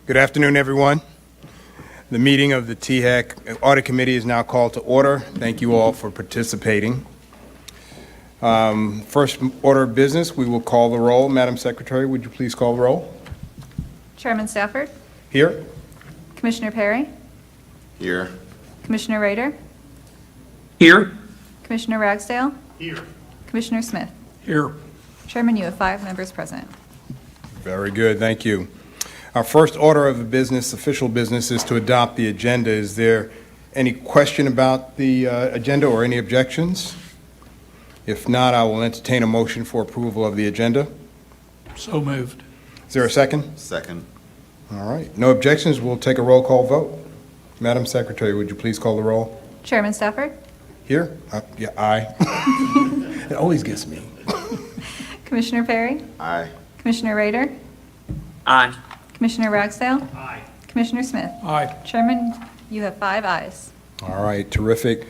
Good afternoon, everyone. The meeting of the THEC Audit Committee is now called to order. Thank you all for participating. First order of business, we will call the roll. Madam Secretary, would you please call the roll? Chairman Stafford. Here. Commissioner Perry. Here. Commissioner Rader. Here. Commissioner Ragsdale. Here. Commissioner Smith. Here. Chairman, you have 5 members present. Very good, thank you. Our first order of business, official business, is to adopt the agenda. Is there any question about the agenda or any objections? If not, I will entertain a motion for approval of the agenda. So moved. Is there a second? Second. All right, no objections, we'll take a roll call vote. Madam Secretary, would you please call the roll? Chairman Stafford. Here? Yeah, aye. It always gets me. Commissioner Perry. Aye. Commissioner Rader. Aye. Commissioner Ragsdale. Aye. Commissioner Smith. Aye. Chairman, you have 5 ayes. All right, terrific.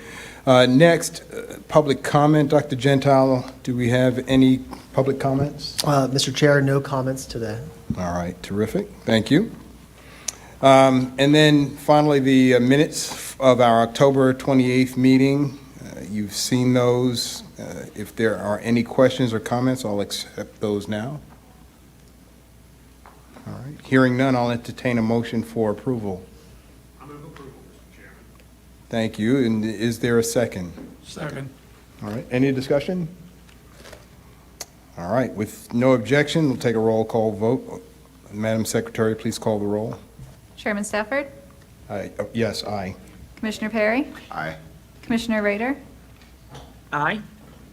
Next, public comment. Dr. Gentile, do we have any public comments? Mr. Chair, no comments today. All right, terrific. Thank you. And then finally, the minutes of our October 28th meeting. You've seen those. If there are any questions or comments, I'll accept those now. All right. Hearing none, I'll entertain a motion for approval. I move approval, Mr. Chairman. Thank you. And is there a second? Second. All right. Any discussion? All right. With no objection, we'll take a roll call vote. Madam Secretary, please call the roll. Chairman Stafford. Yes, aye. Commissioner Perry. Aye. Commissioner Rader. Aye.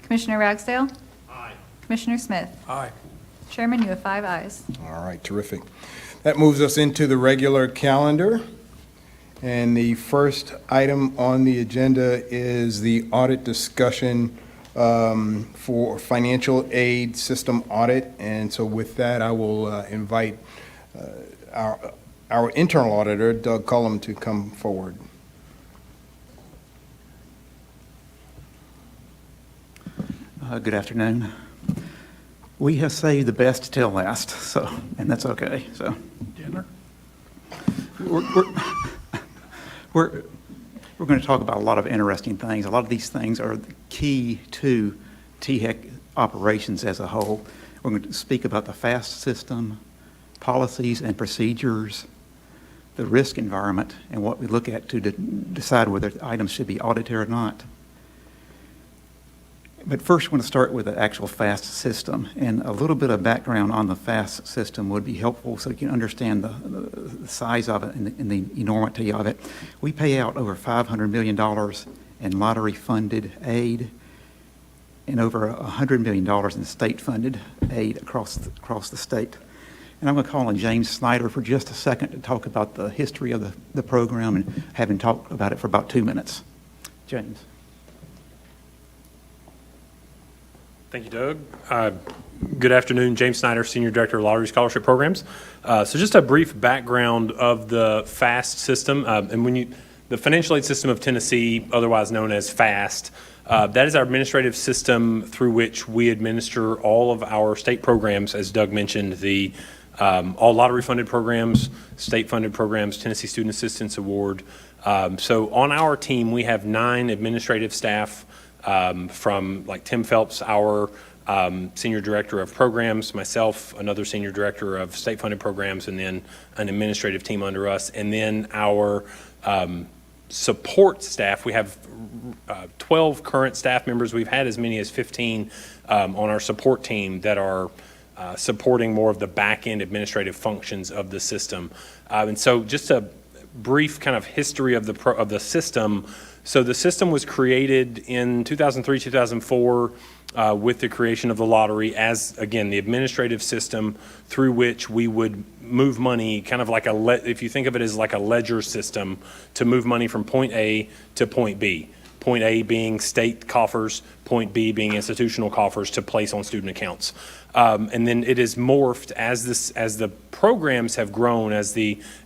Commissioner Ragsdale. Aye. Commissioner Smith. Aye. Chairman, you have 5 ayes. All right, terrific. That moves us into the regular calendar. And the first item on the agenda is the audit discussion for financial aid system audit. And so with that, I will invite our internal auditor, Doug Cullum, to come forward. Good afternoon. We have saved the best till last, and that's okay. So, Dinner. we're going to talk about a lot of interesting things. A lot of these things are the key to THEC operations as a whole. We're going to speak about the FAST system, policies and procedures, the risk environment, and what we look at to decide whether items should be audited or not. But first, I want to start with the actual FAST system, and a little bit of background on the FAST system would be helpful so you can understand the size of it and the enormity of it. We pay out over $500 million in lottery-funded aid and over $100 million in state-funded aid across the state. And I'm going to call on James Snyder for just a second to talk about the history of the program and have him talk about it for about 2 minutes. James. Thank you, Doug. Good afternoon. James Snyder, Senior Director of Lottery Scholarship Programs. So just a brief background of the FAST system. The Financial Aid System of Tennessee, otherwise known as FAST, that is our administrative system through which we administer all of our state programs, as Doug mentioned, all lottery-funded programs, state-funded programs, Tennessee Student Assistance Award. So on our team, we have 9 administrative staff, from like Tim Phelps, our Senior Director of Programs, myself, another Senior Director of State-Funded Programs, and then an administrative team under us. And then our support staff, we have 12 current staff members. We've had as many as 15 on our support team that are supporting more of the back-end administrative functions of the system. And so just a brief kind of history of the system. So the system was created in 2003, 2004 with the creation of the lottery as, again, the administrative system through which we would move money, kind of like if you think of it as like a ledger system to move money from point A to point B. point A being state coffers, point B being institutional coffers to place on student accounts. And then it is morphed as the programs have grown, as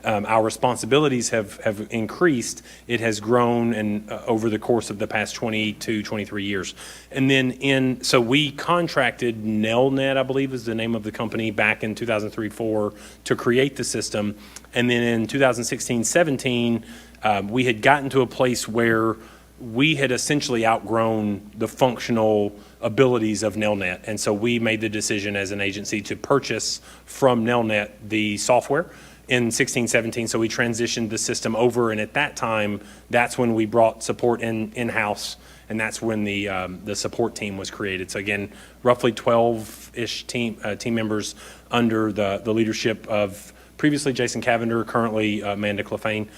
our responsibilities have increased. It has grown and over the course of the past 22, 23 years. And then so we contracted Nelnet, I believe is the name of the company, back in 2003-04 to create the system. And then in 2016-17, we had gotten to a place where we had essentially outgrown the functional abilities of Nelnet. And so we made the decision as an agency to purchase from Nelnet the software in 16-17. So we transitioned the system over. And at that time, that's when we brought support in-house. And that's when the support team was created. So again, roughly 12-ish team members under the leadership of previously Jason Cavender, currently Amanda Clefane.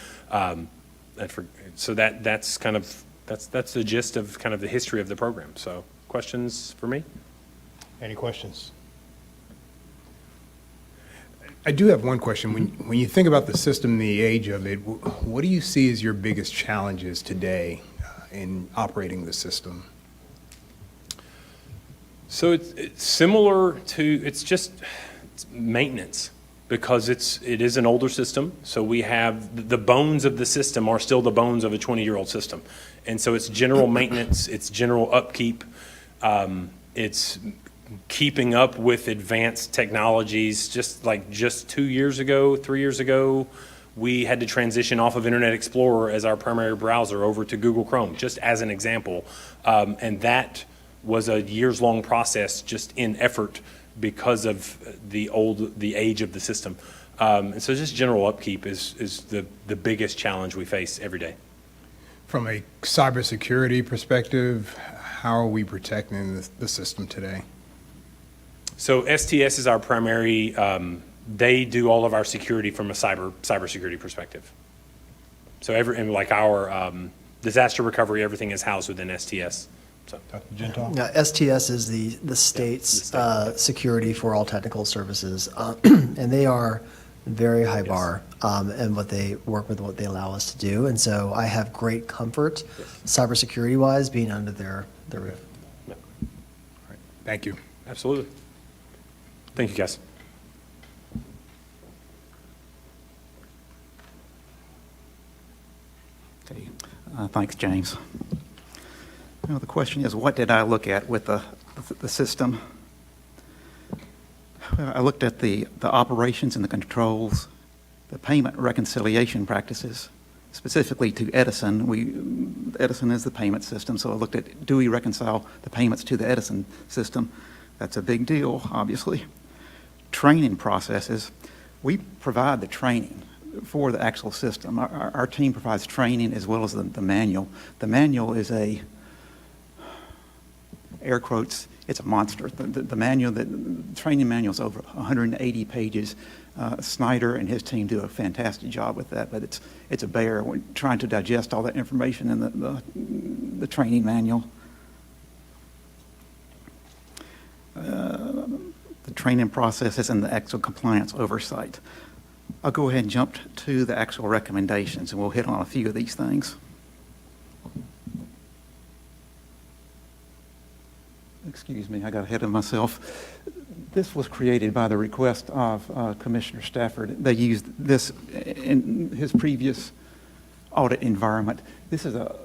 So that's kind of that's the gist of kind of the history of the program. So questions for me? Any questions? I do have one question. When you think about the system, the age of it, what do you see as your biggest challenges today in operating the system? So it's similar to, it's maintenance, because it is an older system. So we have, the bones of the system are still the bones of a 20-year-old system. And so it's general maintenance, it's general upkeep, it's keeping up with advanced technologies. Just 3 years ago, we had to transition off of Internet Explorer as our primary browser over to Google Chrome, just as an example. And that was a years-long process just in effort because of the age of the system. And so just general upkeep is the biggest challenge we face every day. From a cybersecurity perspective, how are we protecting the system today? So STS is our primary, they do all of our security from a cybersecurity perspective. So our disaster recovery, everything is housed within STS. So. Dr. Gentile? STS is the state's security for all technical services, and they are very high bar, and what they work with, what they allow us to do. And so I have great comfort, cybersecurity-wise, being under their roof. Yeah. All right. Thank you. Absolutely. Thank you, guys. Okay. Thanks, James. Well, the question is, what did I look at with the system? Well, I looked at the operations and the controls, the payment reconciliation practices, specifically to Edison. Edison is the payment system, so I looked at, do we reconcile the payments to the Edison system? That's a big deal, obviously. Training processes. We provide the training for the actual system. Our team provides training as well as the manual. The manual is air quotes, it's a monster. The manual, the training manual is over 180 pages. Snyder and his team do a fantastic job with that, but it's a bear. We're trying to digest all that information in the training manual. The training processes and the actual compliance oversight. I'll go ahead and jump to the actual recommendations, and we'll hit on a few of these things. Excuse me, I got ahead of myself. This was created by the request of Commissioner Stafford. They used this in his previous audit environment. This is a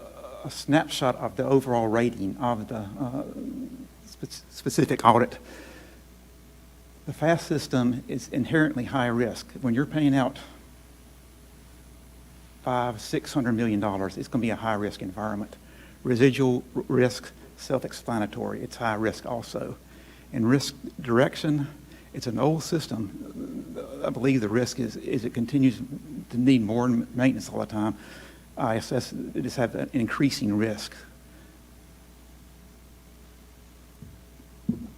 snapshot of the overall rating of the specific audit. The FAST system is inherently high risk. When you're paying out $500-600 million, it's going to be a high risk environment. Residual risk, self-explanatory. It's high risk also. And risk direction, it's an old system. I believe the risk is it continues to need more maintenance all the time. ISS just have an increasing risk.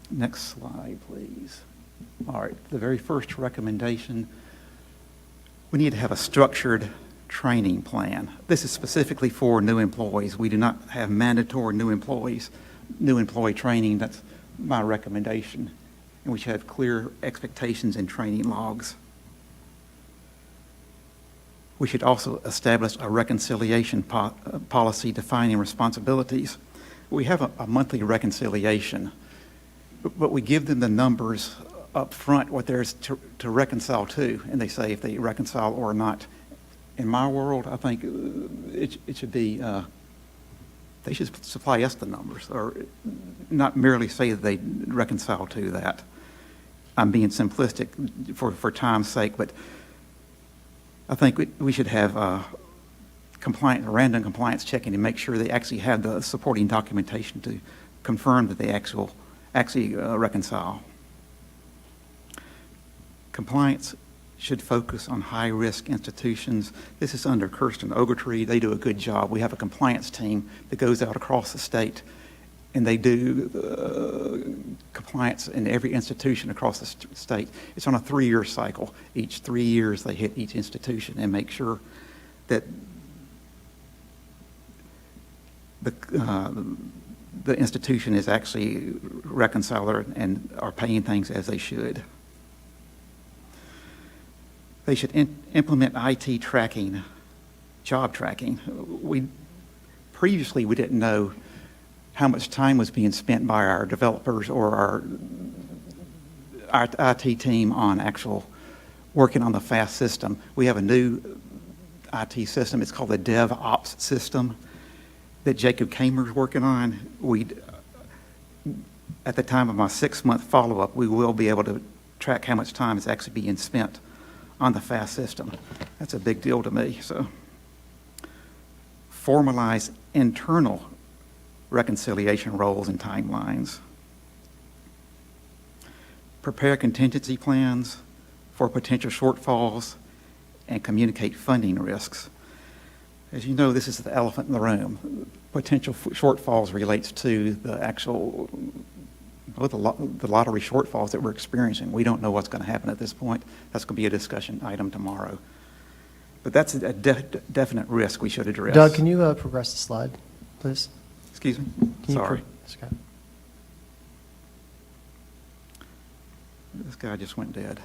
Next slide, please. All right, the very first recommendation, we need to have a structured training plan. This is specifically for new employees. We do not have mandatory new employee training. That's my recommendation. And we should have clear expectations and training logs. We should also establish a reconciliation policy defining responsibilities. We have a monthly reconciliation, but we give them the numbers up front, what there's to reconcile to, and they say if they reconcile or not. In my world, I think it should be, they should supply us the numbers, or not merely say that they reconcile to that. I'm being simplistic for time's sake, but I think we should have random compliance checking to make sure they actually have the supporting documentation to confirm that they actually reconcile. Compliance should focus on high-risk institutions. This is under Kirsten Ogletree. They do a good job. We have a compliance team that goes out across the state, and they do compliance in every institution across the state. It's on a 3-year cycle. Each 3 years, they hit each institution and make sure that the institution is actually reconciler and are paying things as they should. They should implement IT tracking, job tracking. Previously, we didn't know how much time was being spent by our developers or our IT team on actual working on the FAST system. We have a new IT system. It's called the DevOps system that Jacob Kamer's working on. At the time of my 6-month follow-up, we will be able to track how much time is actually being spent on the FAST system. That's a big deal to me. So, formalize internal reconciliation roles and timelines. Prepare contingency plans for potential shortfalls and communicate funding risks. As you know, this is the elephant in the room. Potential shortfalls relates to the actual, the lottery shortfalls that we're experiencing. We don't know what's going to happen at this point. That's going to be a discussion item tomorrow. But that's a definite risk we should address. Doug, can you progress the slide, please? Excuse me? Can Sorry. Okay. This guy just went dead.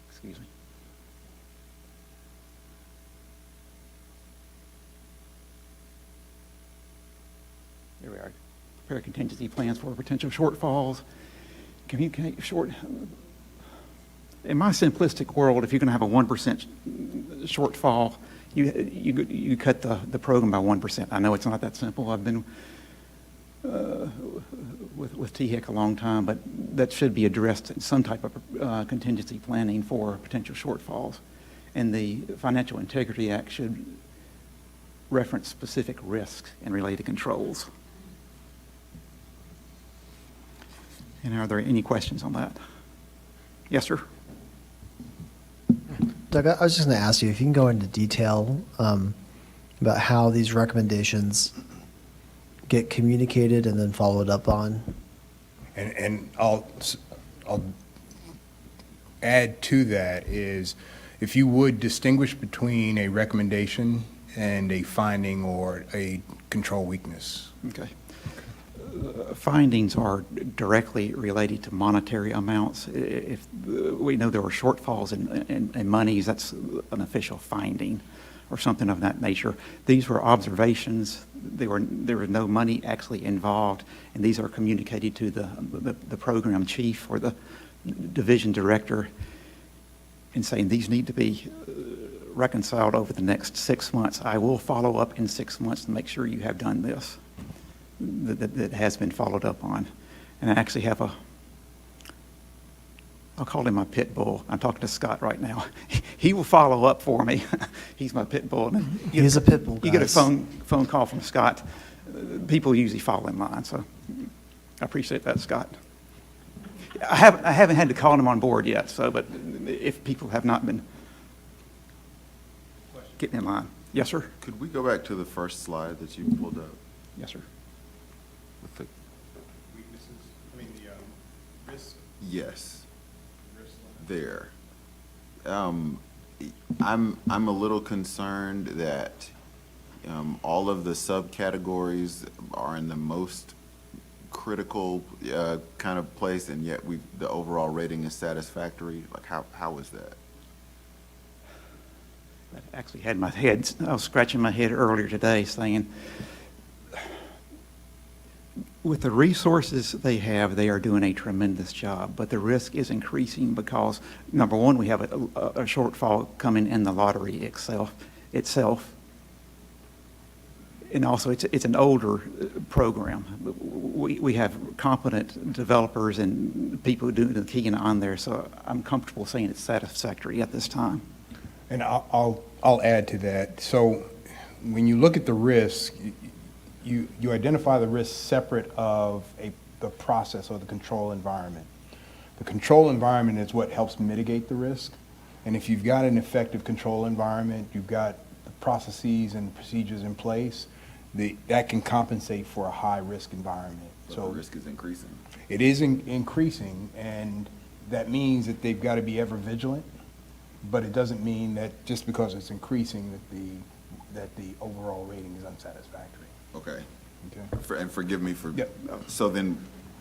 Excuse me. Here we are. Prepare contingency plans for potential shortfalls. Communicate in my simplistic world, if you're going to have a 1% shortfall, you cut the program by 1%. I know it's not that simple. I've been with THEC a long time, but that should be addressed in some type of contingency planning for potential shortfalls. And the Financial Integrity Act should reference specific risks and related controls. And are there any questions on that? Yes, sir. Doug, I was just going to ask you if you can go into detail about how these recommendations get communicated and then followed up on. And I'll add to that is if you would distinguish between a recommendation and a finding or a control weakness. Okay. Findings are directly related to monetary amounts. If we know there were shortfalls in monies, that's an official finding or something of that nature. These were observations. There was no money actually involved, and these are communicated to the program chief or the division director and saying these need to be reconciled over the next 6 months. I will follow up in 6 months to make sure you have done this. That has been followed up on. And I actually have I'll call him my pit bull. I'm talking to Scott right now. He will follow up for me. He's my pit bull. He's a pit bull, You get a guys. phone call from Scott. People usually fall in line, so I appreciate that, Scott. I haven't had to call him on board yet, but if people have not been getting in line. Yes, sir? Could we go back to the first slide that you pulled up? Yes, sir. With the, Weaknesses, I mean the risk. yes, Risk there. I'm a little concerned that all of the subcategories are in the most critical kind of place, and yet the overall rating is satisfactory. Like, how is that? I actually had my head, I was scratching my head earlier today saying, with the resources they have, they are doing a tremendous job, but the risk is increasing because, number one, we have a shortfall coming in the lottery itself. And also, it's an older program. We have competent developers and people doing the keying on there, so I'm comfortable saying it's satisfactory at this time. And I'll add to that. So when you look at the risk, you identify the risk separate of the process or the control environment. The control environment is what helps mitigate the risk. And if you've got an effective control environment, you've got the processes and procedures in place, that can compensate for a high-risk environment. So So the risk is increasing. it is increasing, and that means that they've got to be ever vigilant, but it doesn't mean that just because it's increasing that the overall rating is unsatisfactory. Okay. Okay? And forgive me for. Yep. So then,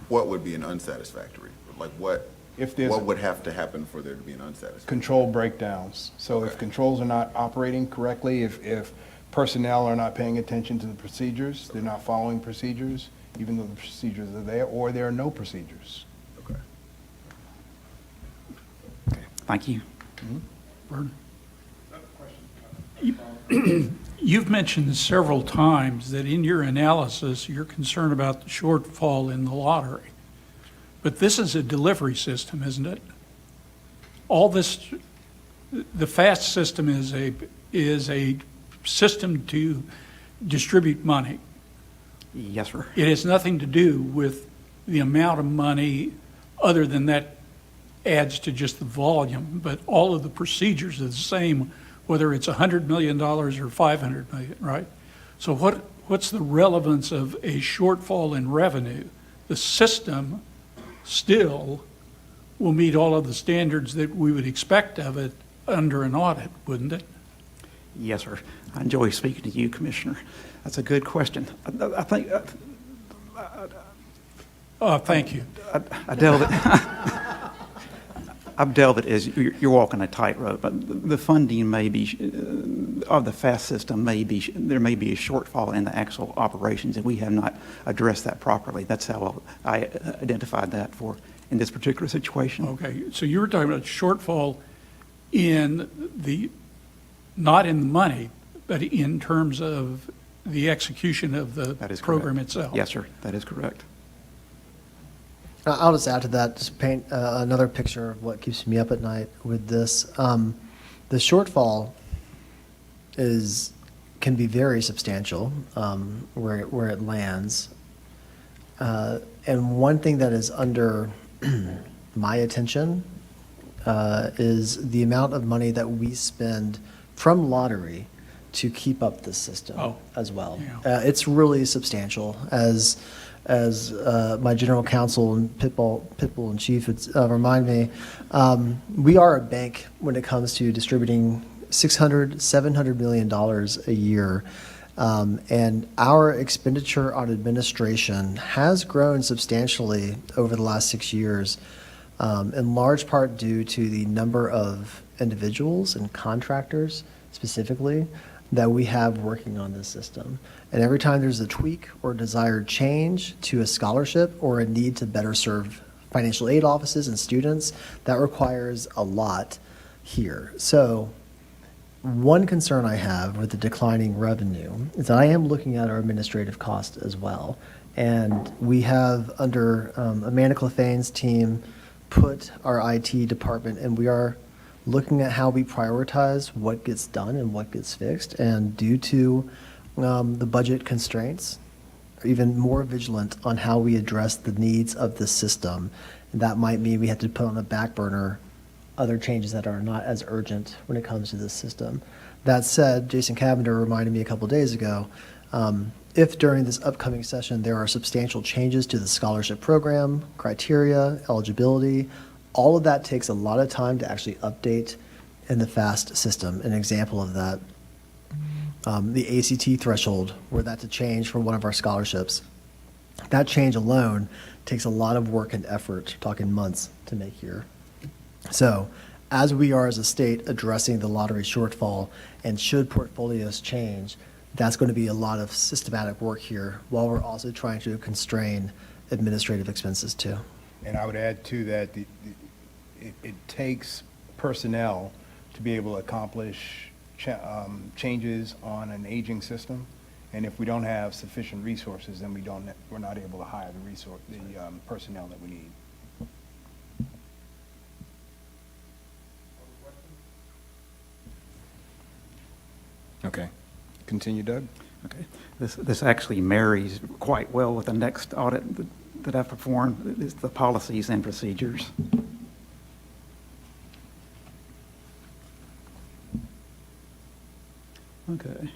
what would be an unsatisfactory? Like what? If there's What would have to happen for there to be an unsatisfactory? control breakdowns. So if Okay. controls are not operating correctly, if personnel are not paying attention to the procedures, they're not following procedures, even though the procedures are there, or there are no procedures. Okay. Thank you. Vern? You've mentioned several times that in your analysis, you're concerned about the shortfall in the lottery. But this is a delivery system, isn't it? All this, the FAST system is a system to distribute money. Yes, sir. It has nothing to do with the amount of money other than that adds to just the volume, but all of the procedures are the same, whether it's $100 million or $500 million, right? So what's the relevance of a shortfall in revenue? The system still will meet all of the standards that we would expect of it under an audit, wouldn't it? Yes, sir. I enjoy speaking to you, Commissioner. That's a good question. I think Thank you. I delve it. I've delved it as you're walking a tightrope, but the funding may be, of the FAST system there may be a shortfall in the actual operations, and we have not addressed that properly. That's how I identified that in this particular situation. Okay, so you were talking about shortfall not in the money, but in terms of the execution of the That is program correct. itself. Yes, sir. That is correct. I'll just add to that, just paint another picture of what keeps me up at night with this. The shortfall can be very substantial where it lands. And one thing that is under my attention is the amount of money that we spend from lottery to keep up this system as well. Yeah. It's really substantial, as my general counsel and Pitbull in Chief would remind me. We are a bank when it comes to distributing $700 million a year. And our expenditure on administration has grown substantially over the last 6 years, in large part due to the number of individuals and contractors specifically that we have working on this system. And every time there's a tweak or desired change to a scholarship or a need to better serve financial aid offices and students, that requires a lot here. So one concern I have with the declining revenue is that I am looking at our administrative cost as well. And we have, under Amanda Clefane's team, put our IT department, and we are looking at how we prioritize what gets done and what gets fixed. And due to the budget constraints, are even more vigilant on how we address the needs of the system. And that might mean we have to put on the back burner other changes that are not as urgent when it comes to this system. That said, Jason Cavender reminded me a couple days ago, if during this upcoming session there are substantial changes to the scholarship program, criteria, eligibility, all of that takes a lot of time to actually update in the FAST system. An example of that, the ACT threshold, were that to change for one of our scholarships. That change alone takes a lot of work and effort, talking months, to make here. So as we are as a state addressing the lottery shortfall, and should portfolios change, that's going to be a lot of systematic work here, while we're also trying to constrain administrative expenses too. And I would add to that, it takes personnel to be able to accomplish changes on an aging system. And if we don't have sufficient resources, then we're not able to hire the personnel that we need. Okay. Continue, Doug. Okay. This actually marries quite well with the next audit that I've performed. It's the policies and procedures. Okay.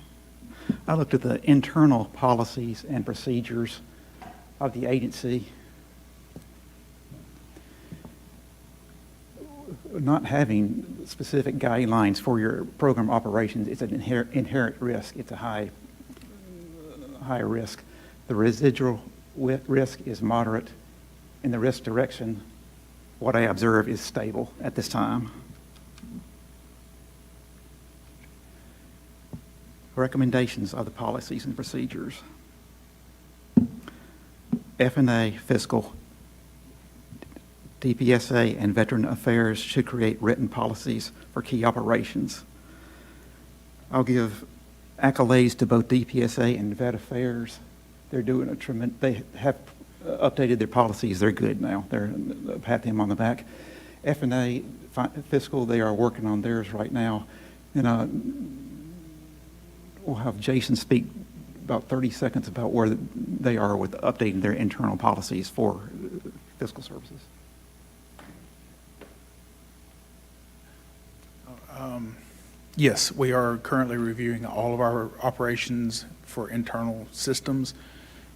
I looked at the internal policies and procedures of the agency. Not having specific guidelines for your program operations is an inherent risk. It's a high risk. The residual risk is moderate, and the risk direction, what I observe, is stable at this time. Recommendations of the policies and procedures. F&A, fiscal, DPSA, and Veteran Affairs should create written policies for key operations. I'll give accolades to both DPSA and Vet Affairs. They're doing they have updated their policies. They're good now. Pat them on the back. F&A, fiscal, they are working on theirs right now. And we'll have Jason speak about 30 seconds about where they are with updating their internal policies for fiscal services. Yes, we are currently reviewing all of our operations for internal systems.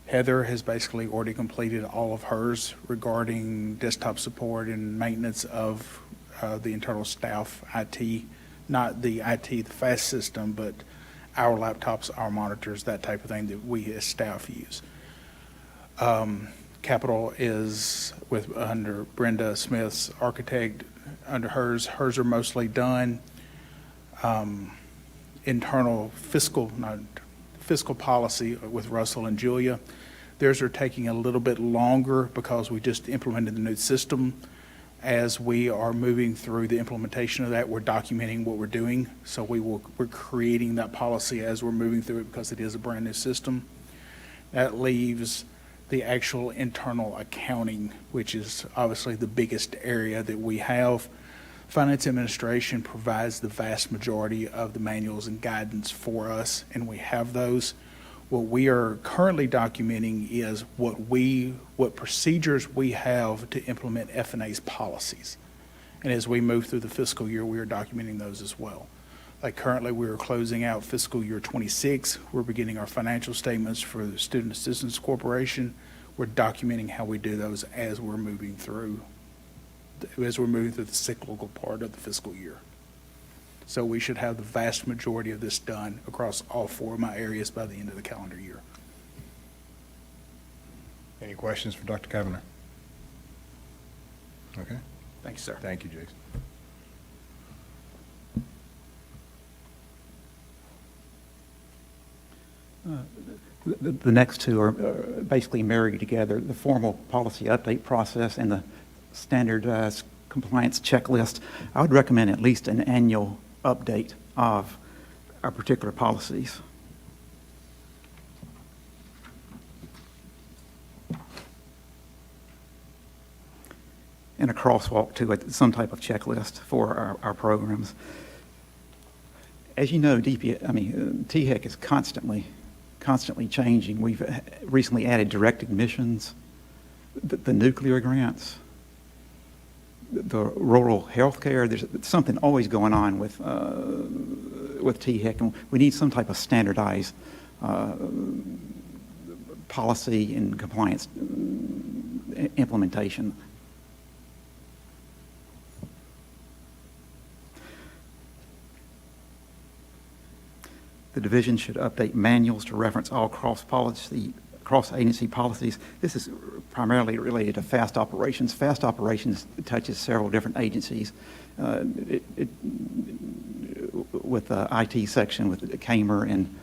Heather has basically already completed all of hers regarding desktop support and maintenance of the internal staff IT, not the IT, the FAST system, but our laptops, our monitors, that type of thing that we as staff use. Capital is under Brenda Smith's architect, under hers. Hers are mostly done. Internal fiscal policy with Russell and Julia. Theirs are taking a little bit longer because we just implemented the new system. As we are moving through the implementation of that, we're documenting what we're doing. So we're creating that policy as we're moving through it because it is a brand new system. That leaves the actual internal accounting, which is obviously the biggest area that we have. Finance administration provides the vast majority of the manuals and guidance for us, and we have those. What we are currently documenting is what procedures we have to implement F&A's policies. And as we move through the fiscal year, we are documenting those as well. Like currently, we are closing out fiscal year 26. We're beginning our financial statements for the Student Assistance Corporation. We're documenting how we do those as we're moving through the cyclical part of the fiscal year. So we should have the vast majority of this done across all four of my areas by the end of the calendar year. Any questions for Dr. Kavanagh? Okay. Thank you, sir. Thank you, Jason. The next two are basically married together, the formal policy update process and the standardized compliance checklist. I would recommend at least an annual update of our particular policies. And a crosswalk to some type of checklist for our programs. As you know, THEC is constantly changing. We've recently added direct admissions, the nuclear grants, the rural health care. There's something always going on with THEC, and we need some type of standardized policy and compliance implementation. The division should update manuals to reference all cross-agency policies. This is primarily related to fast operations. Fast operations touches several different agencies. With the IT section, with the CAMER and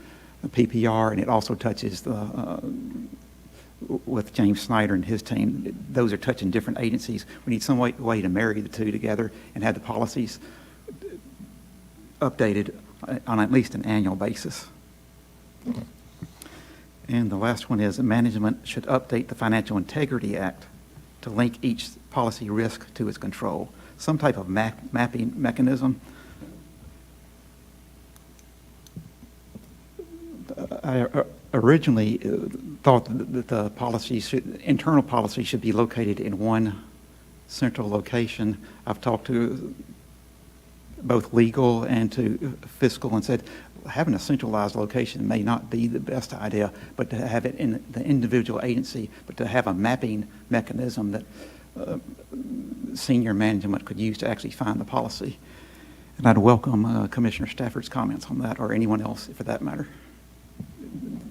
the PPR, and it also touches with James Snyder and his team. Those are touching different agencies. We need some way to marry the two together and have the policies updated on at least an annual basis. And the last one is management should update the Financial Integrity Act to link each policy risk to its control. Some type of mapping mechanism. I originally thought that the internal policy should be located in one central location. I've talked to both legal and to fiscal and said having a centralized location may not be the best idea, but to have it in the individual agency, but to have a mapping mechanism that senior management could use to actually find the policy. And I'd welcome Commissioner Stafford's comments on that, or anyone else for that matter.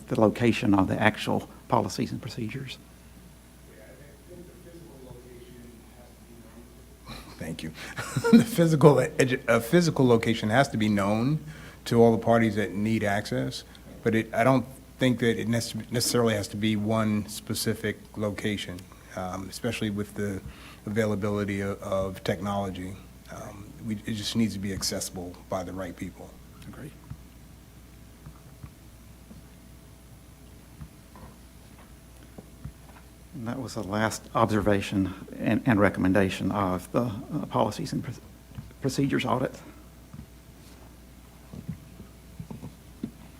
The location of the actual policies and procedures. Thank you. The physical location has to be known to all the parties that need access, but I don't think that it necessarily has to be one specific location, especially with the availability of technology. It just needs to be accessible by the right people. Agreed. And that was the last observation and recommendation of the policies and procedures audit.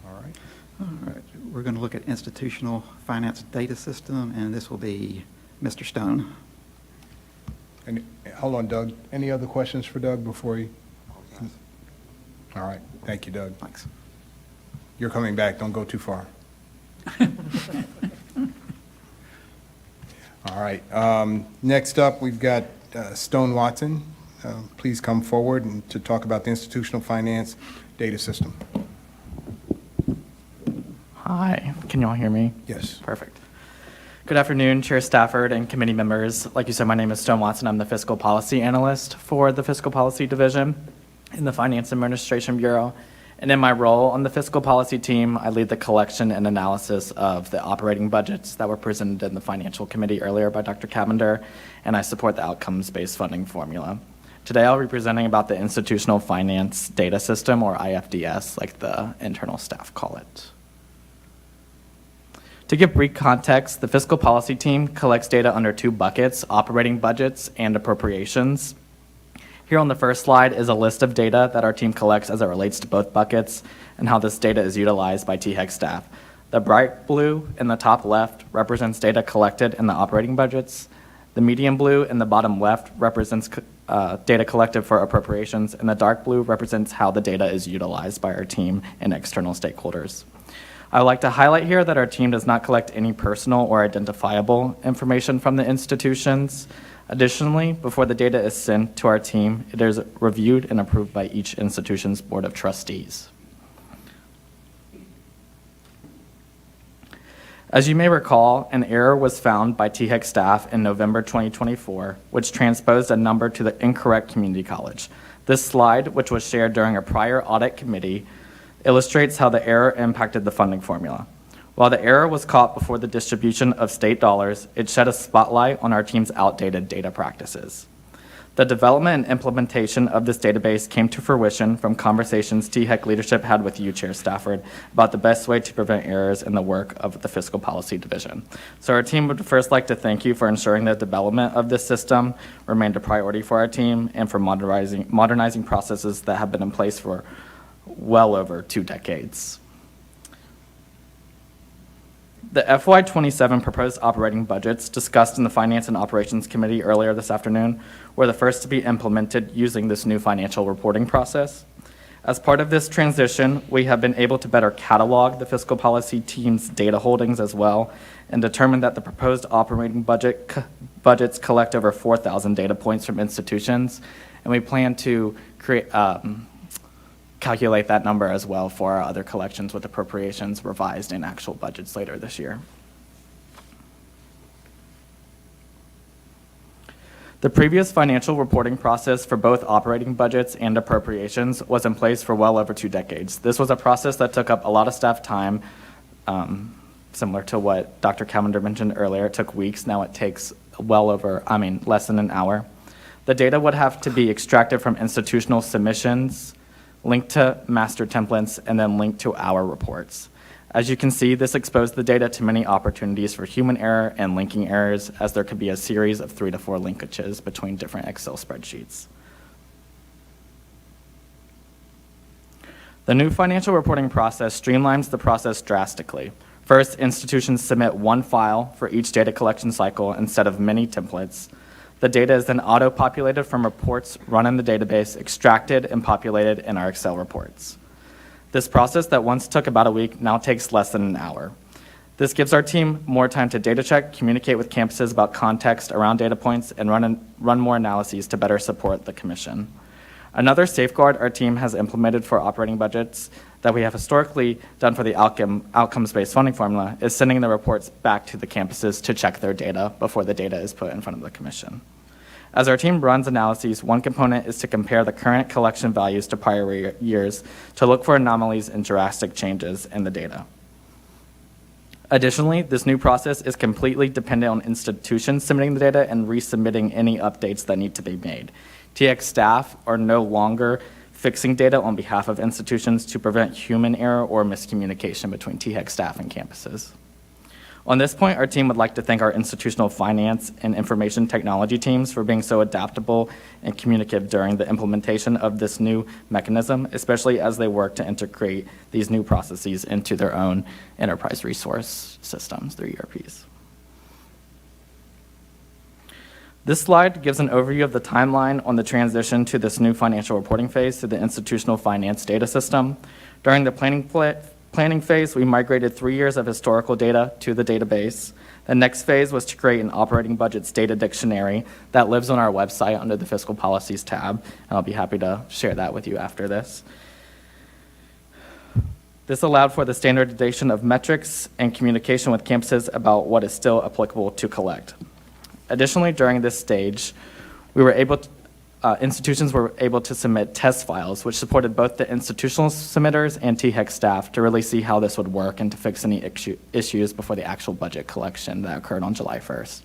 All right. All right, we're going to look at institutional finance data system, and this will be Mr. Stone. And hold on, Doug. Any other questions for Doug before you? All right. Thank you, Doug. Thanks. You're coming back. Don't go too far. All right. Next up, we've got Stone Watson. Please come forward and to talk about the institutional finance data system. Hi, can you all hear me? Yes. Perfect. Good afternoon, Chair Stafford and committee members. Like you said, my name is Stone Watson. I'm the Fiscal Policy Analyst for the Fiscal Policy Division in the Finance Administration Bureau. And in my role on the Fiscal Policy team, I lead the collection and analysis of the operating budgets that were presented in the Financial Committee earlier by Dr. Cavender, and I support the outcomes-based funding formula. Today, I'll be presenting about the Institutional Finance Data System, or IFDS, like the internal staff call it. To give brief context, the Fiscal Policy team collects data under two buckets, operating budgets and appropriations. Here on the first slide is a list of data that our team collects as it relates to both buckets and how this data is utilized by THEC staff. The bright blue in the top left represents data collected in the operating budgets. The medium blue in the bottom left represents data collected for appropriations, and the dark blue represents how the data is utilized by our team and external stakeholders. I would like to highlight here that our team does not collect any personal or identifiable information from the institutions. Additionally, before the data is sent to our team, it is reviewed and approved by each institution's Board of Trustees. As you may recall, an error was found by THEC staff in November 2024, which transposed a number to the incorrect community college. This slide, which was shared during a prior audit committee, illustrates how the error impacted the funding formula. While the error was caught before the distribution of state dollars, it shed a spotlight on our team's outdated data practices. The development and implementation of this database came to fruition from conversations THEC leadership had with you, Chair Stafford, about the best way to prevent errors in the work of the Fiscal Policy Division. So our team would first like to thank you for ensuring the development of this system remained a priority for our team and for modernizing processes that have been in place for well over 2 decades. The FY27 proposed operating budgets discussed in the Finance and Operations Committee earlier this afternoon were the first to be implemented using this new financial reporting process. As part of this transition, we have been able to better catalog the fiscal policy team's data holdings as well and determine that the proposed operating budgets collect over 4,000 data points from institutions, and we plan to calculate that number as well for our other collections with appropriations revised in actual budgets later this year. The previous financial reporting process for both operating budgets and appropriations was in place for well over 2 decades. This was a process that took up a lot of staff time, similar to what Dr. Cavender mentioned earlier. It took weeks. Now it takes less than an hour. The data would have to be extracted from institutional submissions, linked to master templates, and then linked to our reports. As you can see, this exposed the data to many opportunities for human error and linking errors, as there could be a series of 3 to 4 linkages between different Excel spreadsheets. The new financial reporting process streamlines the process drastically. First, institutions submit one file for each data collection cycle instead of many templates. The data is then auto-populated from reports run in the database, extracted and populated in our Excel reports. This process that once took about a week now takes less than an hour. This gives our team more time to data check, communicate with campuses about context around data points, and run more analyses to better support the commission. Another safeguard our team has implemented for operating budgets that we have historically done for the outcomes-based funding formula is sending the reports back to the campuses to check their data before the data is put in front of the commission. As our team runs analyses, one component is to compare the current collection values to prior years to look for anomalies and drastic changes in the data. Additionally, this new process is completely dependent on institutions submitting the data and resubmitting any updates that need to be made. THEC staff are no longer fixing data on behalf of institutions to prevent human error or miscommunication between THEC staff and campuses. On this point, our team would like to thank our institutional finance and information technology teams for being so adaptable and communicative during the implementation of this new mechanism, especially as they work to integrate these new processes into their own enterprise resource systems, their ERPs. This slide gives an overview of the timeline on the transition to this new financial reporting phase to the institutional finance data system. During the planning phase, we migrated 3 years of historical data to the database. The next phase was to create an operating budgets data dictionary that lives on our website under the fiscal policies tab, and I'll be happy to share that with you after this. This allowed for the standardization of metrics and communication with campuses about what is still applicable to collect. Additionally, during this stage, institutions were able to submit test files, which supported both the institutional submitters and THEC staff to really see how this would work and to fix any issues before the actual budget collection that occurred on July 1st.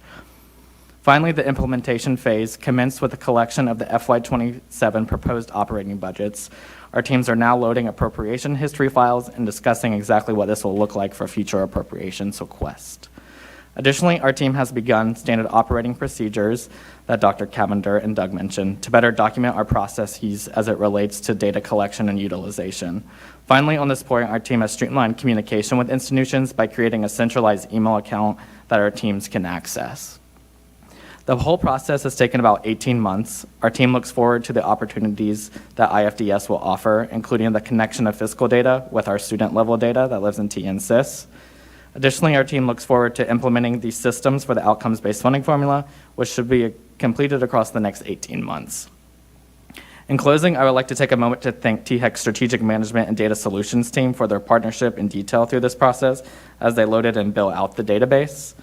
Finally, the implementation phase commenced with the collection of the FY27 proposed operating budgets. Our teams are now loading appropriation history files and discussing exactly what this will look like for future appropriations requests. Additionally, our team has begun standard operating procedures that Dr. Cavender and Doug mentioned to better document our processes as it relates to data collection and utilization. Finally, on this point, our team has streamlined communication with institutions by creating a centralized email account that our teams can access. The whole process has taken about 18 months. Our team looks forward to the opportunities that IFDS will offer, including the connection of fiscal data with our student level data that lives in TNSYS. Additionally, our team looks forward to implementing these systems for the outcomes-based funding formula, which should be completed across the next 18 months. In closing, I would like to take a moment to thank THEC Strategic Management and Data Solutions team for their partnership and detail through this process as they loaded and built out the database.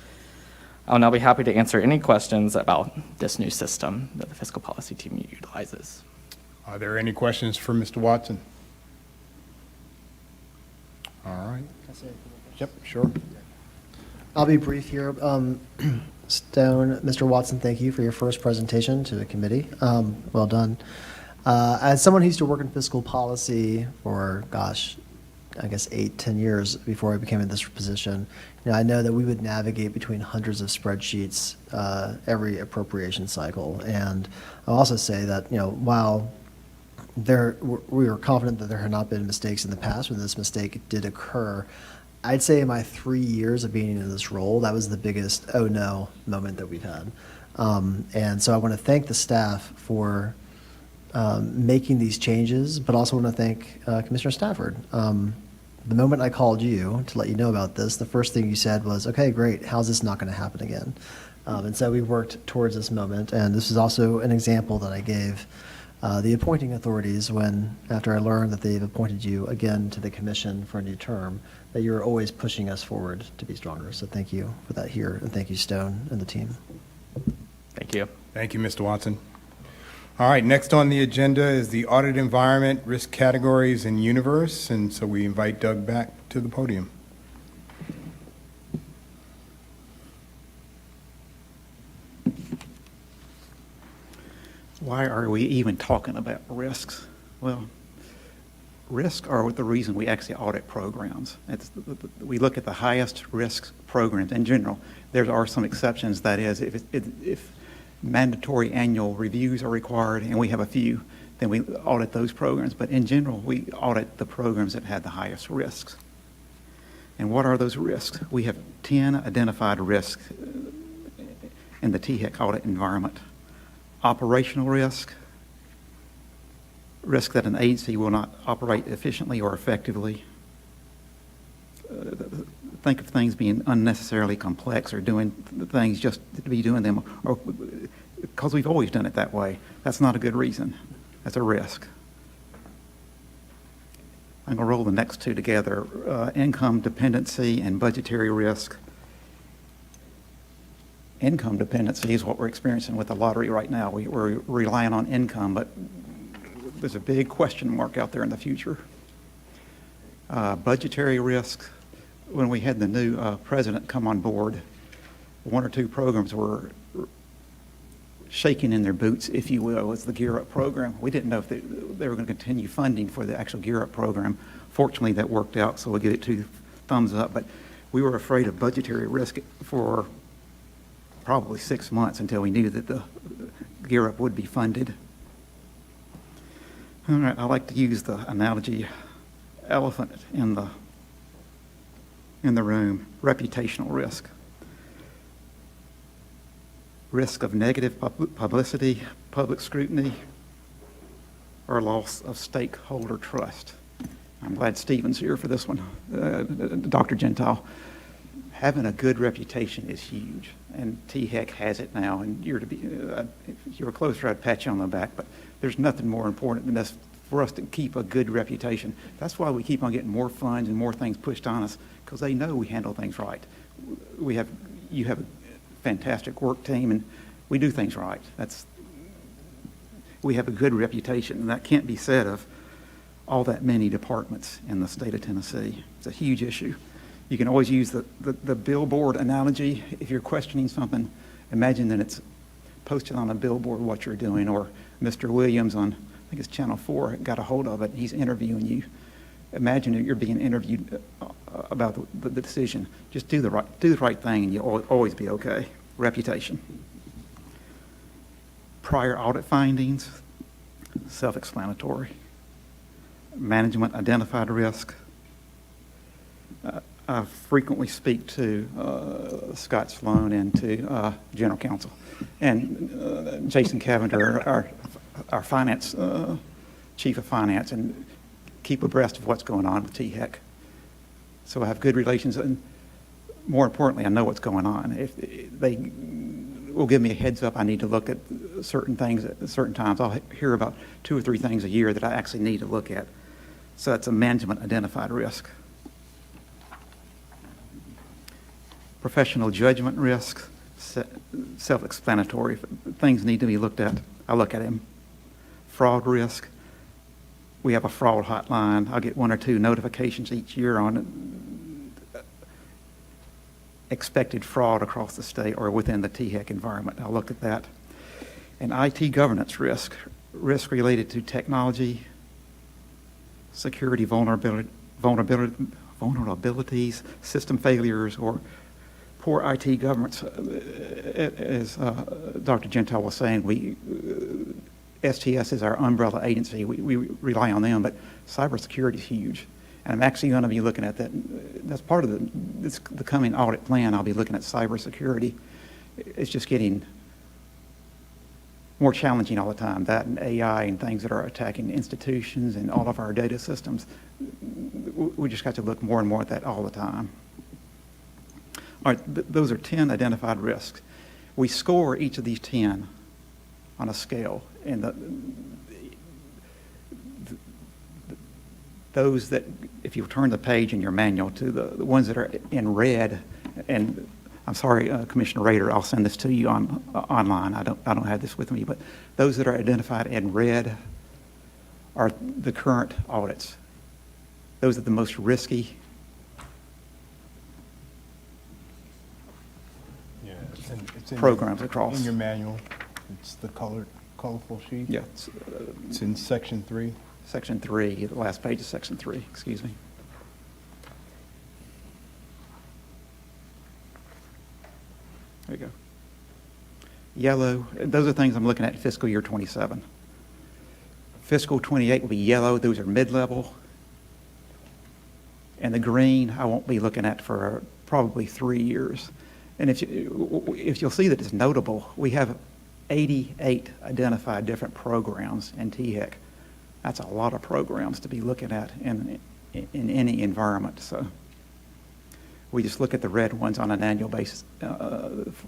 I'll now be happy to answer any questions about this new system that the fiscal policy team utilizes. Are there any questions for Mr. Watson? All right. Yep, sure. I'll be brief here. Stone, Mr. Watson, thank you for your first presentation to the committee. Well done. As someone who used to work in fiscal policy for, gosh, I guess 8-10 years before I became in this position, I know that we would navigate between hundreds of spreadsheets every appropriation cycle. And I'll also say that, while we were confident that there had not been mistakes in the past when this mistake did occur, I'd say in my 3 years of being in this role, that was the biggest oh no moment that we've had. And so I want to thank the staff for making these changes, but also want to thank Commissioner Stafford. The moment I called you to let you know about this, the first thing you said was, okay, great, how's this not going to happen again? And so we worked towards this moment, and this is also an example that I gave the appointing authorities when, after I learned that they've appointed you again to the commission for a new term, that you're always pushing us forward to be stronger. So thank you for that here, and thank you, Stone, and the team. Thank you. Thank you, Mr. Watson. All right, next on the agenda is the audit environment, risk categories, and universe. And so we invite Doug back to the podium. Why are we even talking about risks? Well, risks are the reason we actually audit programs. We look at the highest risk programs in general. There are some exceptions. That is, if mandatory annual reviews are required, and we have a few, then we audit those programs. But in general, we audit the programs that had the highest risks. And what are those risks? We have 10 identified risks in the THEC audit environment. Operational risk, risk that an agency will not operate efficiently or effectively. Think of things being unnecessarily complex or doing things just to be doing them, or because we've always done it that way. That's not a good reason. That's a risk. I'm going to roll the next two together, income dependency and budgetary risk. Income dependency is what we're experiencing with the lottery right now. We're relying on income, but there's a big question mark out there in the future. Budgetary risk, when we had the new president come on board, one or two programs were shaking in their boots, if you will, was the Gear Up program. We didn't know if they were going to continue funding for the actual Gear Up program. Fortunately, that worked out, so we'll give it 2 thumbs up. But we were afraid of budgetary risk for probably 6 months until we knew that the Gear Up would be funded. All right, I like to use the analogy elephant in the room, reputational risk. Risk of negative publicity, public scrutiny, or loss of stakeholder trust. I'm glad Stephen's here for this one, Dr. Gentile. Having a good reputation is huge, and THEC has it now. And if you were closer, I'd pat you on the back, but there's nothing more important than this for us to keep a good reputation. That's why we keep on getting more funds and more things pushed on us, because they know we handle things right. You have a fantastic work team, and we do things right. We have a good reputation, and that can't be said of all that many departments in the state of Tennessee. It's a huge issue. You can always use the billboard analogy. If you're questioning something, imagine that it's posted on a billboard what you're doing, or Mr. Williams on, I think it's Channel 4, got a hold of it, and he's interviewing you. Imagine that you're being interviewed about the decision. Just do the right thing, and you'll always be okay. Reputation. Prior audit findings, self-explanatory. Management identified risk. I frequently speak to Scott Sloan and to General Counsel, and Jason Cavender, our finance chief of finance, and keep abreast of what's going on with THEC. So I have good relations, and more importantly, I know what's going on. If they will give me a heads up, I need to look at certain things at certain times. I'll hear about 2 or 3 things a year that I actually need to look at. So that's a management identified risk. Professional judgment risk, self-explanatory. Things need to be looked at. I look at them. Fraud risk. We have a fraud hotline. I'll get 1 or 2 notifications each year on expected fraud across the state or within the THEC environment. I'll look at that. And IT governance risk related to technology, security vulnerabilities, system failures, or poor IT governance. As Dr. Gentile was saying, STS is our umbrella agency. We rely on them, but cybersecurity is huge. And I'm actually going to be looking at that. That's part of the coming audit plan. I'll be looking at cybersecurity. It's just getting more challenging all the time. That and AI and things that are attacking institutions and all of our data systems. We just got to look more and more at that all the time. All right, those are 10 identified risks. We score each of these 10 on a scale. And those that, if you turn the page in your manual to the ones that are in red, and I'm sorry, Commissioner Rader, I'll send this to you online. I don't have this with me, but those that are identified in red are the current audits. Those are the most risky. Yeah, it's in Programs across. In your manual, it's the colorful sheet. Yeah, It's in section 3. Section 3, the last page of Section 3, excuse me. There you go. Yellow, those are things I'm looking at in fiscal year 27. Fiscal 28 will be yellow, those are mid-level. And the green, I won't be looking at for probably 3 years. And if you'll see that it's notable, we have 88 identified different programs in THEC. That's a lot of programs to be looking at in any environment. So we just look at the red ones on an annual basis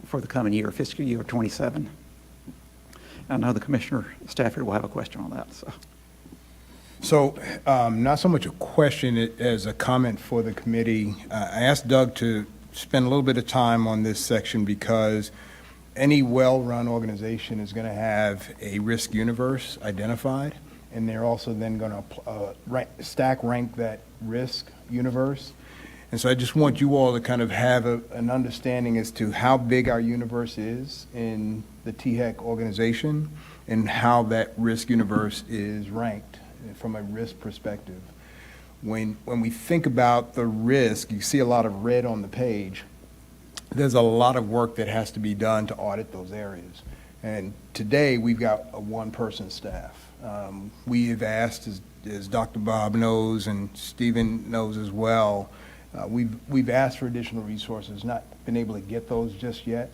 for the coming year, fiscal year 27. I know the Commissioner Stafford will have a question on that. So not so much a question as a comment for the committee. I asked Doug to spend a little bit of time on this section because any well-run organization is going to have a risk universe identified, and they're also then going to stack rank that risk universe. And so I just want you all to kind of have an understanding as to how big our universe is in the THEC organization and how that risk universe is ranked from a risk perspective. When we think about the risk, you see a lot of red on the page. There's a lot of work that has to be done to audit those areas. And today, we've got a one-person staff. We have asked, as Dr. Bob knows and Stephen knows as well, we've asked for additional resources, not been able to get those just yet,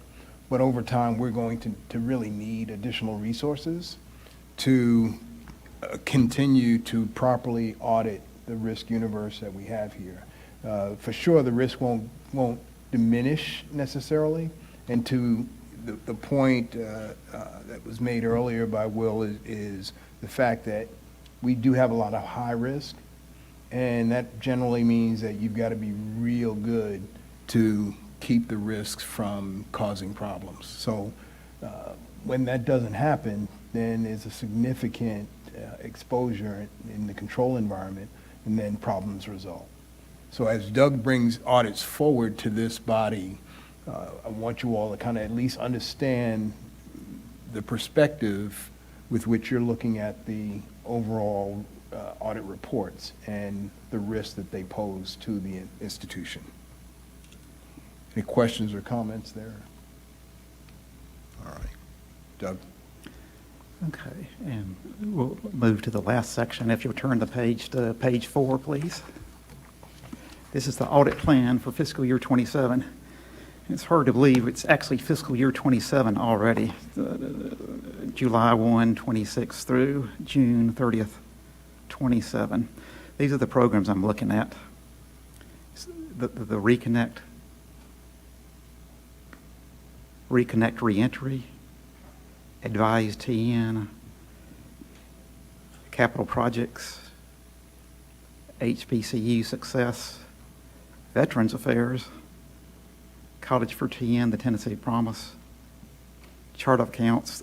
but over time, we're going to really need additional resources to continue to properly audit the risk universe that we have here. For sure, the risk won't diminish necessarily, and to the point that was made earlier by Will is the fact that we do have a lot of high risk, and that generally means that you've got to be real good to keep the risks from causing problems. So when that doesn't happen, then there's a significant exposure in the control environment, and then problems result. So as Doug brings audits forward to this body, I want you all to kind of at least understand the perspective with which you're looking at the overall audit reports and the risks that they pose to the institution. Any questions or comments there? All right. Doug? Okay, and we'll move to the last section. If you'll turn the page to page 4, please. This is the audit plan for fiscal year 27. It's hard to believe it's actually fiscal year 27 already, July 1, 26 through June 30th, 27. These are the programs I'm looking at. The Reconnect Reentry, Advised TN, Capital Projects, HBCU Success, Veterans Affairs, College for TN, the Tennessee Promise, Chart of Accounts,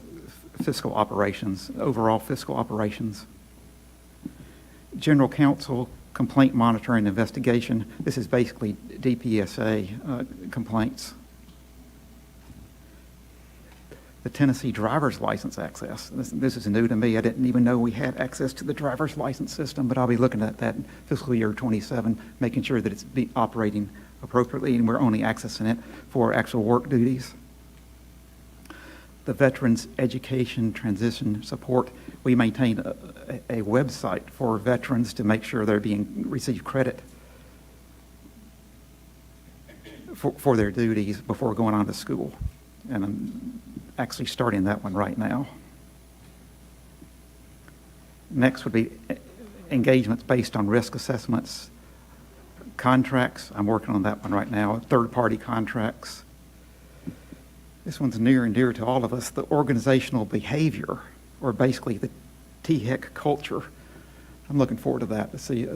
Fiscal Operations, Overall Fiscal Operations, General Counsel, Complaint Monitoring Investigation. This is basically DPSA complaints. The Tennessee Driver's License Access. This is new to me. I didn't even know we had access to the driver's license system, but I'll be looking at that in fiscal year 27, making sure that it's operating appropriately and we're only accessing it for actual work duties. The Veterans Education Transition Support. We maintain a website for veterans to make sure they're receive credit for their duties before going on to school. And I'm actually starting that one right now. Next would be engagements based on risk assessments. Contracts, I'm working on that one right now. Third-party contracts. This one's near and dear to all of us. The organizational behavior, or basically the THEC culture. I'm looking forward to that. To see,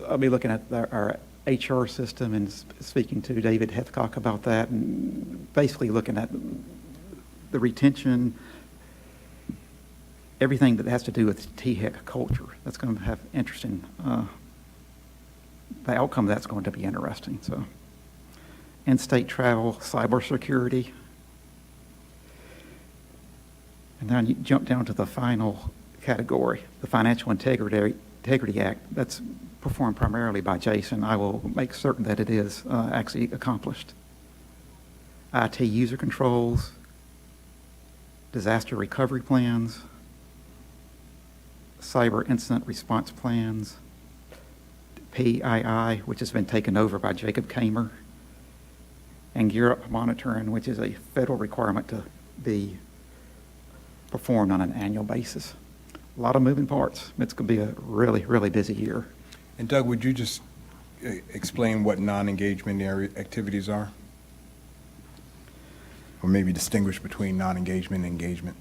I'll be looking at our HR system and speaking to David Hethcock about that, and basically looking at the retention, everything that has to do with THEC culture. That's going to have interesting, the outcome of that's going to be interesting. So, in-state travel, cybersecurity. And then you jump down to the final category, the Financial Integrity Act. That's performed primarily by Jason. I will make certain that it is actually accomplished. IT user controls, disaster recovery plans, cyber incident response plans, PII, which has been taken over by Jacob Kamer, and Gear Up monitoring, which is a federal requirement to be performed on an annual basis. A lot of moving parts. It's going to be a really, really busy year. And Doug, would you just explain what non-engagement area activities are? Or maybe distinguish between non-engagement and engagement?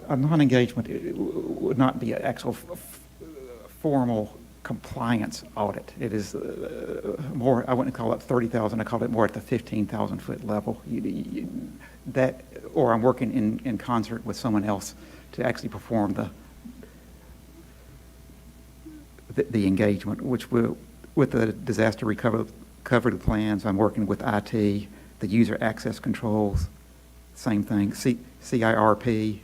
A non-engagement would not be an actual formal compliance audit. It is more, I wouldn't call it 30,000, I call it more at the 15,000 foot level. That, or I'm working in concert with someone else to actually perform the engagement, which will, with the disaster recovery plans, I'm working with IT, the user access controls, same thing, CIRP.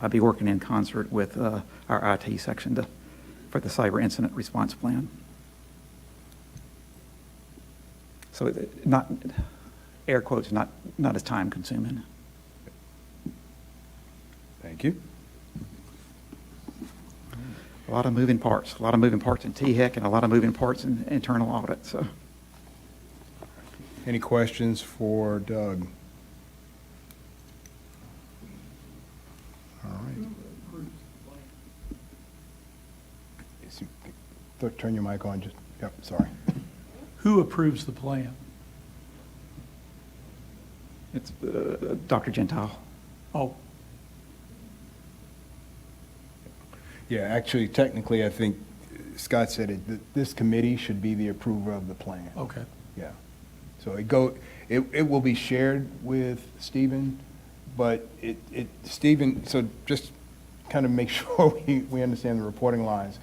I'll be working in concert with our IT section for the cyber incident response plan. So not, air quotes, not as time consuming. Thank you. A lot of moving parts in THEC and a lot of moving parts in internal audit. So, Any questions for Doug? All right. Turn your mic on. Yep, sorry. Who approves the plan? it's Dr. Gentile. Oh, Yeah, actually, technically, I think Scott said it, that this committee should be the approver of the plan. okay. Yeah. So it will be shared with Stephen, but Stephen, so just kind of make sure we understand the reporting lines.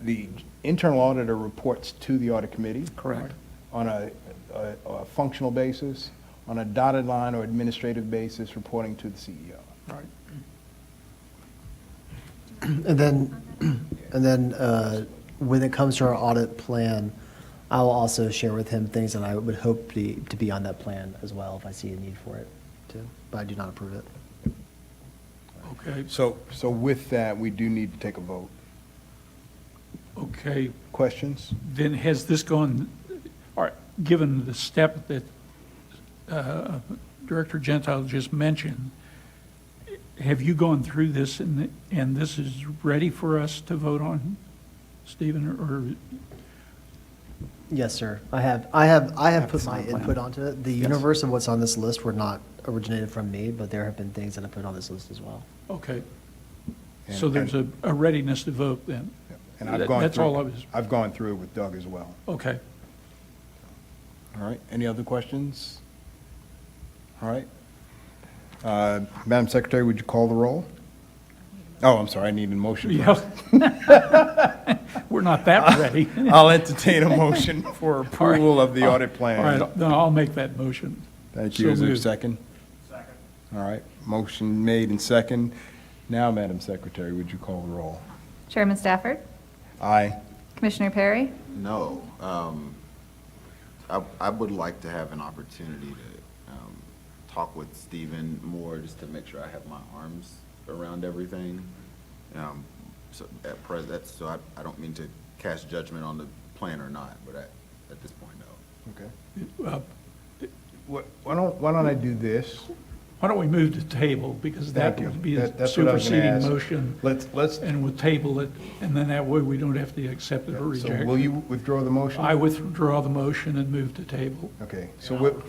The internal auditor reports to the audit committee. Correct. On a functional basis, on a dotted line or administrative basis, reporting to the CEO. Right. And then when it comes to our audit plan, I will also share with him things that I would hope to be on that plan as well if I see a need for it too, but I do not approve it. Okay, So with that, we do need to take a vote. okay. Questions? Then has this gone, all right, given the step that Director Gentile just mentioned, have you gone through this and this is ready for us to vote on, Stephen, or? Yes, sir. I have put the my plan. input onto it. The Yes. universe of what's on this list were not originated from me, but there have been things that I put on this list as well. Okay. And- So there's a readiness to vote then? And I've gone That's through. all I was, I've gone through it with Doug as well. okay. All right, any other questions? All right. Madam Secretary, would you call the roll? Oh, I'm sorry, I need a motion first. Yeah. We're not that ready. I'll entertain a motion for approval of the audit plan. All right, then I'll make that motion. Thank you. So Is there a moved. second? Second. All right, motion made and second. Now, Madam Secretary, would you call the roll? Chairman Stafford, Aye. Commissioner Perry, No. I would like to have an opportunity to talk with Stephen more, just to make sure I have my arms around everything. So at present, so I don't mean to cast judgment on the plan or not, but at this point, no. Okay. Uh, Why don't I do this? Why don't we move to table, because that Thank you. would be a That's what I was gonna superseding ask. motion, Let's, and we'll table it, and then that way we don't have to accept it or so reject will it. you withdraw the motion? I withdraw the motion and move to table. Okay, so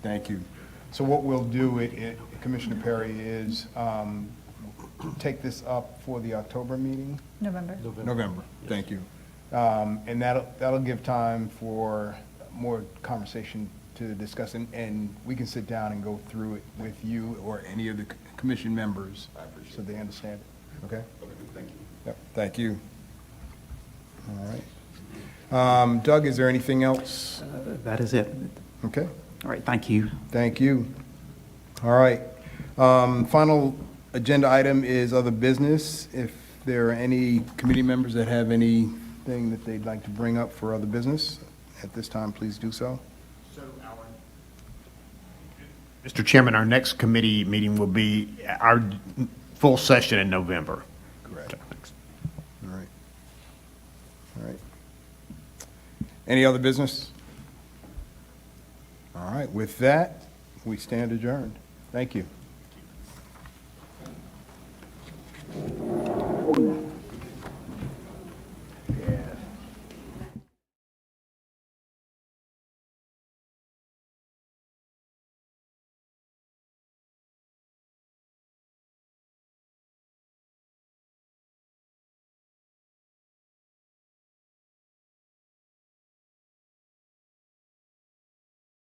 thank you. So what we'll do, Commissioner Perry, is take this up for the October meeting? November. November, thank you. And that'll give time for more conversation to discuss, and we can sit down and go through it with you or any of the commission members. So they understand it, okay? Okay, thank you. Yep, thank you. All right. Doug, is there anything else? That is it. Okay, All right, thank you. thank you. All right. Final agenda item is other business. If there are any committee members that have anything that they'd like to bring up for other business, at this time, please do so. Mr. Chairman, our next committee meeting will be our full session in November. Correct. All right. All right. Any other business? All right, with that, we stand adjourned. Thank you.